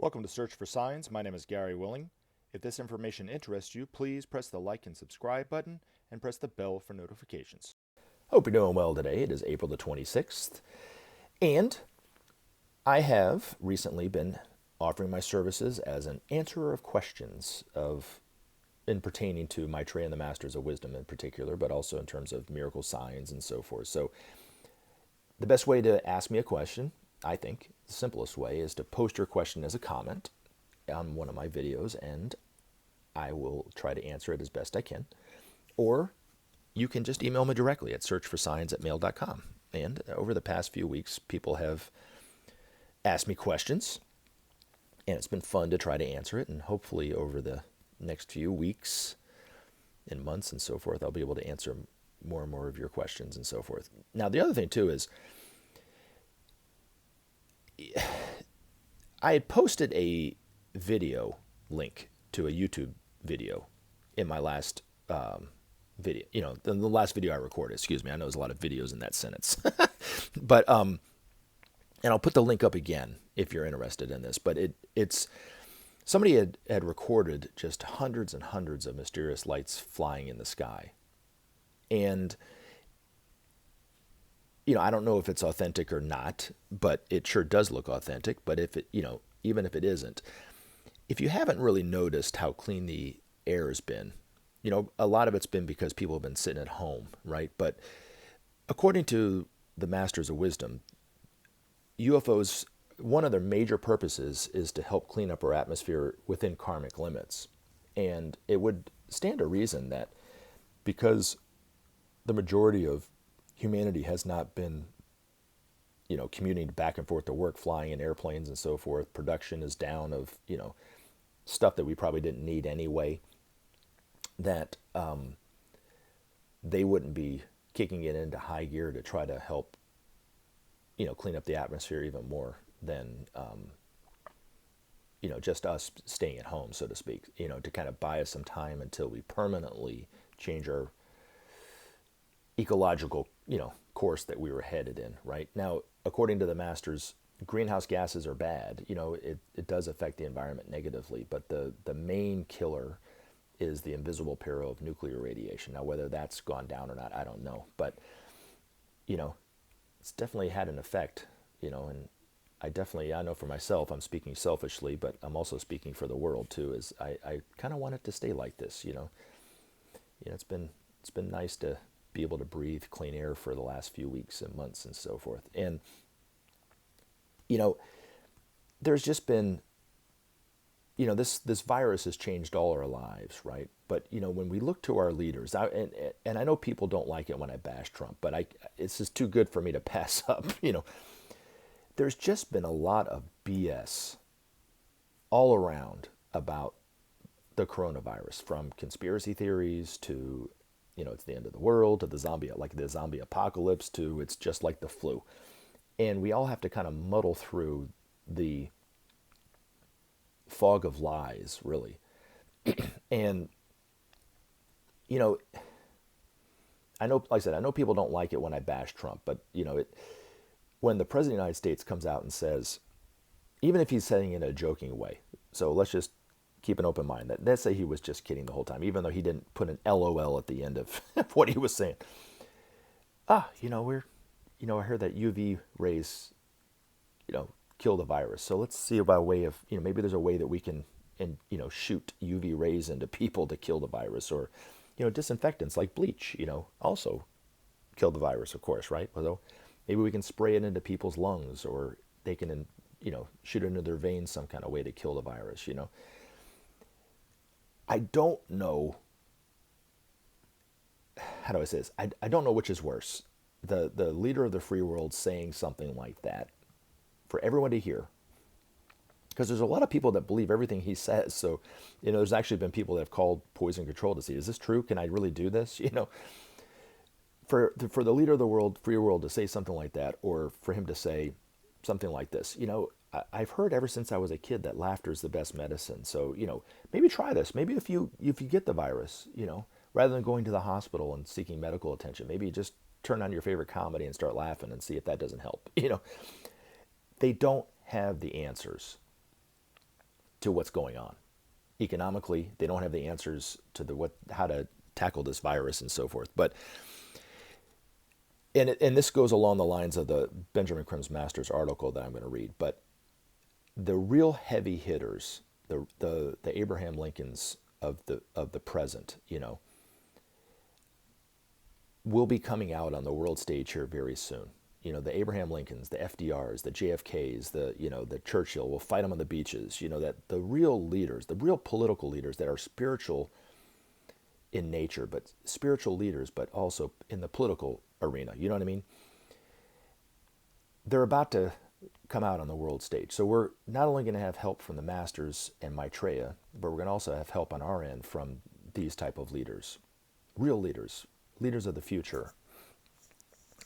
Welcome to Search for Signs. My name is Gary Willing. If this information interests you, please press the like and subscribe button and press the bell for notifications. Hope you're doing well today. It is April the 26th, and I have recently been offering my services as an answerer of questions in pertaining to Maitreya and the Masters of Wisdom in particular, but also in terms of miracle signs and so forth. So the best way to ask me a question, I think, the simplest way, is to post your question as a comment on one of my videos, and I will try to answer it as best I can. Or you can just email me directly at searchforsigns@mail.com. And over the past few weeks, people have asked me questions, and it's been fun to try to answer it. And hopefully over the next few weeks and months and so forth, I'll be able to answer more and more of your questions and so forth. Now, the other thing, too, is I had posted a video link to a YouTube video in my last video, the last video I recorded, excuse me. I know there's a lot of videos in that sentence. But, and I'll put the link up again if you're interested in this, but it's, somebody had recorded just hundreds and hundreds of mysterious lights flying in the sky. And, I don't know if it's authentic or not, but it sure does look authentic. But if it, even if it isn't, if you haven't really noticed how clean the air has been, a lot of it's been because people have been sitting at home, right? But according to the Masters of Wisdom, UFOs, one of their major purposes is to help clean up our atmosphere within karmic limits. And it would stand to reason that because the majority of humanity has not been, commuting back and forth to work, flying in airplanes and so forth, production is down of, stuff that we probably didn't need anyway, that they wouldn't be kicking it into high gear to try to help, clean up the atmosphere even more than, just us staying at home, so to speak, to kind of buy us some time until we permanently change our ecological, course that we were headed in, right? Now, according to the masters, greenhouse gases are bad. It does affect the environment negatively, but the main killer is the invisible peril of nuclear radiation. Now, whether that's gone down or not, I don't know. But, it's definitely had an effect, and I know for myself, I'm speaking selfishly, but I'm also speaking for the world too, is I kind of want it to stay like this, it's been nice to be able to breathe clean air for the last few weeks and months and so forth. And, there's just been, this virus has changed all our lives, right? But, when we look to our leaders, and I know people don't like it when I bash Trump, but it's just too good for me to pass up, There's just been a lot of BS all around about the coronavirus, from conspiracy theories to, it's the end of the world, to the zombie apocalypse, to it's just like the flu. And we all have to kind of muddle through the fog of lies, really. And, I know, like I said, I know people don't like it when I bash Trump, but, when the President of the United States comes out and says, even if he's saying it in a joking way, so let's just keep an open mind, let's say he was just kidding the whole time, even though he didn't put an LOL at the end of what he was saying. I heard that UV rays, kill the virus. So let's see about a way of, maybe there's a way that we can, shoot UV rays into people to kill the virus, or, disinfectants like bleach, also kill the virus, of course, right? So maybe we can spray it into people's lungs, or they can, shoot it into their veins some kind of way to kill the virus, I don't know, how do I say this? I don't know which is worse. The leader of the free world saying something like that for everyone to hear, because there's a lot of people that believe everything he says. So, there's actually been people that have called poison control to see, is this true? Can I really do this? For the leader of the free world to say something like that, or for him to say something like this, I've heard ever since I was a kid that laughter is the best medicine. So, maybe try this. Maybe if you get the virus, rather than going to the hospital and seeking medical attention, maybe just turn on your favorite comedy and start laughing and see if that doesn't help. They don't have the answers. to what's going on. Economically, they don't have the answers to how to tackle this virus and so forth. But and this goes along the lines of the Benjamin Creme's Masters article that I'm going to read. But the real heavy hitters, the Abraham Lincolns of the present, will be coming out on the world stage here very soon. The Abraham Lincolns, the FDRs, the JFKs, the Churchill will fight them on the beaches. That the real leaders, the real political leaders that are spiritual in nature, but spiritual leaders, but also in the political arena. You know what I mean? They're about to come out on the world stage. So we're not only going to have help from the Masters and Maitreya, but we're going to also have help on our end from these type of leaders, real leaders, leaders of the future.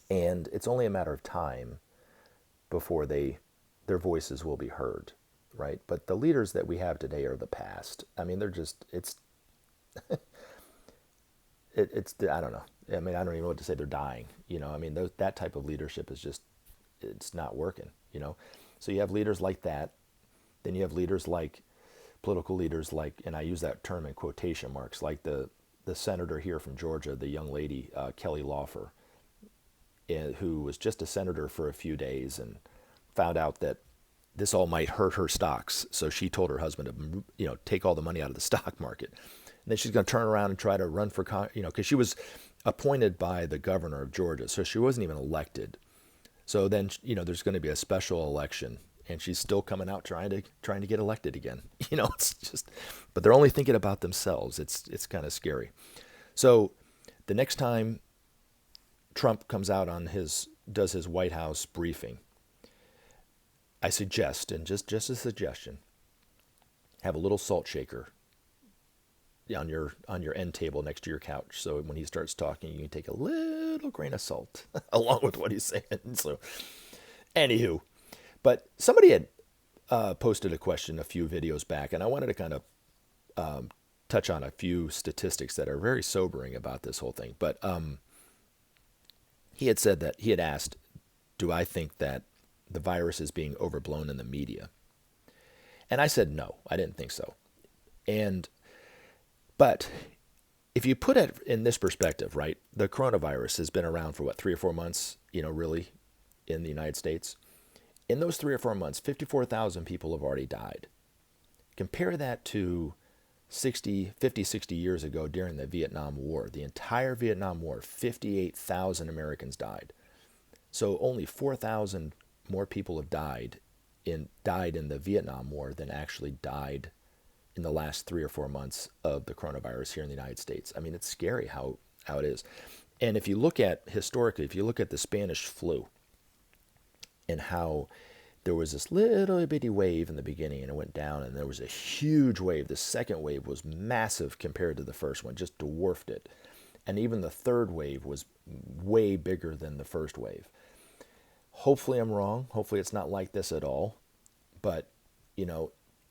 And it's only a matter of time before their voices will be heard, right? But the leaders that we have today are the past. I mean, they're just, it's I don't know. I mean, I don't even know what to say. They're dying, I mean, that type of leadership is just, it's not working, So you have leaders like that. Then you have leaders like, political leaders like, and I use that term in quotation marks, like the senator here from Georgia, the young lady, Kelly Loeffler, who was just a senator for a few days and found out that this all might hurt her stocks. So she told her husband to, take all the money out of the stock market. And then she's going to turn around and try to run for, because she was appointed by the governor of Georgia. So she wasn't even elected. So then, there's going to be a special election and she's still coming out trying to get elected again. It's just, but they're only thinking about themselves. It's kind of scary. So the next time Trump comes out does his White House briefing, I suggest, and just a suggestion, have a little salt shaker on your end table next to your couch. So when he starts talking, you can take a little grain of salt along with what he's saying. So, anywho, but somebody had posted a question a few videos back, and I wanted to kind of touch on a few statistics that are very sobering about this whole thing. But he had said that he had asked, do I think that the virus is being overblown in the media? And I said, no, I didn't think so. But if you put it in this perspective, right, the coronavirus has been around for 3 or 4 months, really, in the United States. In those 3 or 4 months, 54,000 people have already died. Compare that to 50, 60 years ago during the Vietnam War. The entire Vietnam War, 58,000 Americans died. So only 4,000 more people have died in the Vietnam War than actually died in the last 3 or 4 months of the coronavirus here in the United States. I mean, it's scary how it is. And if you look at, historically, if you look at the Spanish flu and how there was this little bitty wave in the beginning and it went down and there was a huge wave. The second wave was massive compared to the first one, just dwarfed it. And even the third wave was way bigger than the first wave. Hopefully I'm wrong. Hopefully it's not like this at all. But,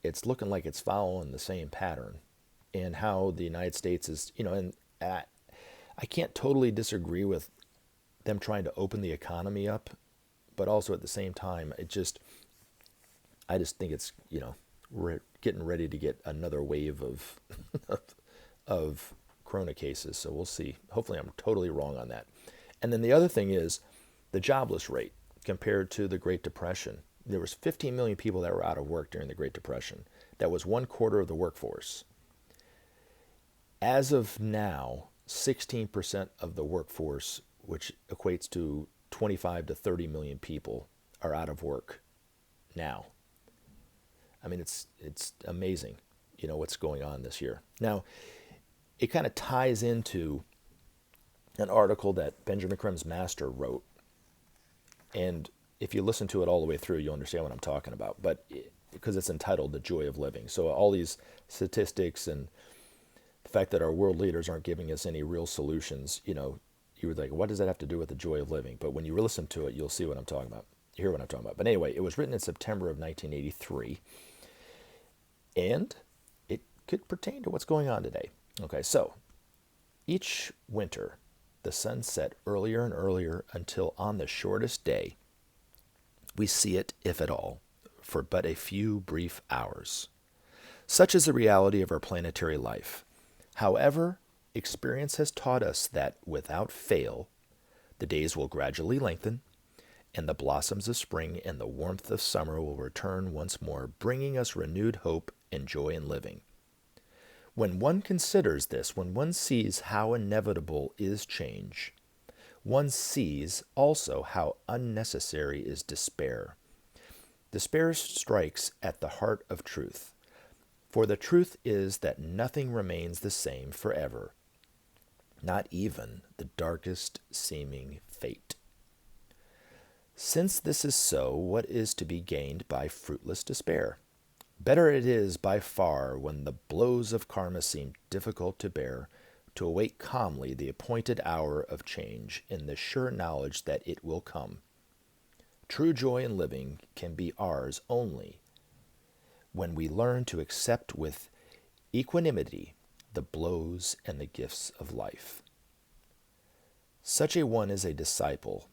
it's looking like it's following the same pattern. And how the United States is, and I can't totally disagree with them trying to open the economy up. But also at the same time, I just think it's, we're getting ready to get another wave of corona cases. So we'll see. Hopefully I'm totally wrong on that. And then the other thing is the jobless rate compared to the Great Depression. There was 15 million people that were out of work during the Great Depression. That was 1/4 of the workforce. As of now, 16% of the workforce, which equates to 25 to 30 million people, are out of work now. I mean, it's amazing, what's going on this year. Now, it kind of ties into an article that Benjamin Creme's master wrote. And if you listen to it all the way through, you'll understand what I'm talking about. But because it's entitled The Joy of Living. So all these statistics and the fact that our world leaders aren't giving us any real solutions, you were like, what does that have to do with the joy of living? But when you listen to it, you'll see what I'm talking about. You hear what I'm talking about. But anyway, it was written in September of 1983. And it could pertain to what's going on today. Okay, so each winter, the sun set earlier and earlier until on the shortest day, we see it, if at all, for but a few brief hours. Such is the reality of our planetary life. However, experience has taught us that without fail, the days will gradually lengthen, and the blossoms of spring and the warmth of summer will return once more, bringing us renewed hope and joy in living. When one considers this, when one sees how inevitable is change, one sees also how unnecessary is despair. Despair strikes at the heart of truth, for the truth is that nothing remains the same forever, not even the darkest seeming fate. Since this is so, what is to be gained by fruitless despair? Better it is by far, when the blows of karma seem difficult to bear, to await calmly the appointed hour of change in the sure knowledge that it will come. True joy in living can be ours only when we learn to accept with equanimity the blows and the gifts of life. Such a one is a disciple.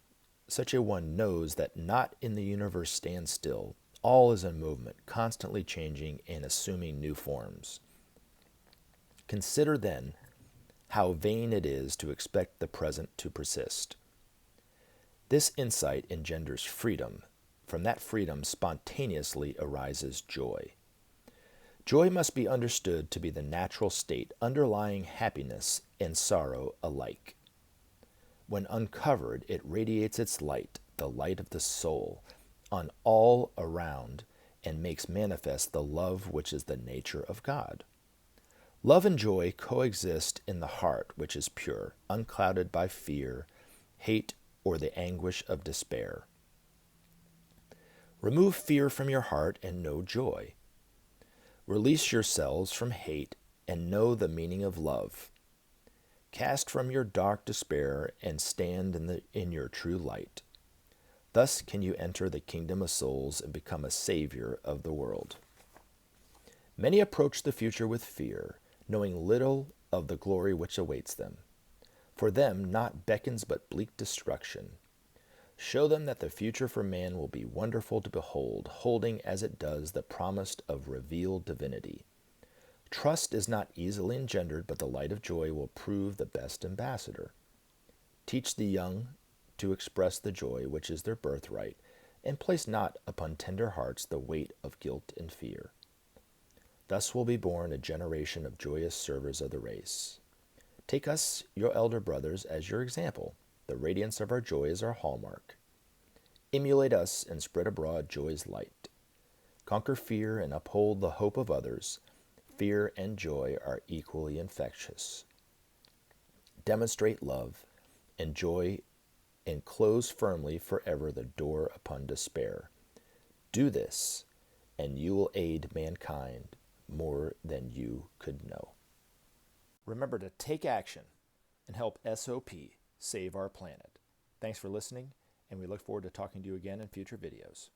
Such a one knows that not in the universe stands still. All is in movement, constantly changing and assuming new forms. Consider then how vain it is to expect the present to persist. This insight engenders freedom. From that freedom spontaneously arises joy. Joy must be understood to be the natural state underlying happiness and sorrow alike. When uncovered, it radiates its light, the light of the soul, on all around, and makes manifest the love which is the nature of God. Love and joy coexist in the heart which is pure, unclouded by fear, hate, or the anguish of despair. Remove fear from your heart and know joy. Release yourselves from hate and know the meaning of love. Cast from your dark despair and stand in your true light. Thus can you enter the kingdom of souls and become a savior of the world. Many approach the future with fear, knowing little of the glory which awaits them. For them naught beckons but bleak destruction. Show them that the future for man will be wonderful to behold, holding as it does the promise of revealed divinity. Trust is not easily engendered, but the light of joy will prove the best ambassador. Teach the young to express the joy which is their birthright, and place not upon tender hearts the weight of guilt and fear. Thus will be born a generation of joyous servers of the race. Take us, your elder brothers, as your example. The radiance of our joy is our hallmark. Emulate us and spread abroad joy's light. Conquer fear and uphold the hope of others. Fear and joy are equally infectious. Demonstrate love and joy and close firmly forever the door upon despair. Do this, and you will aid mankind more than you could know. Remember to take action and help SOP save our planet. Thanks for listening, and we look forward to talking to you again in future videos.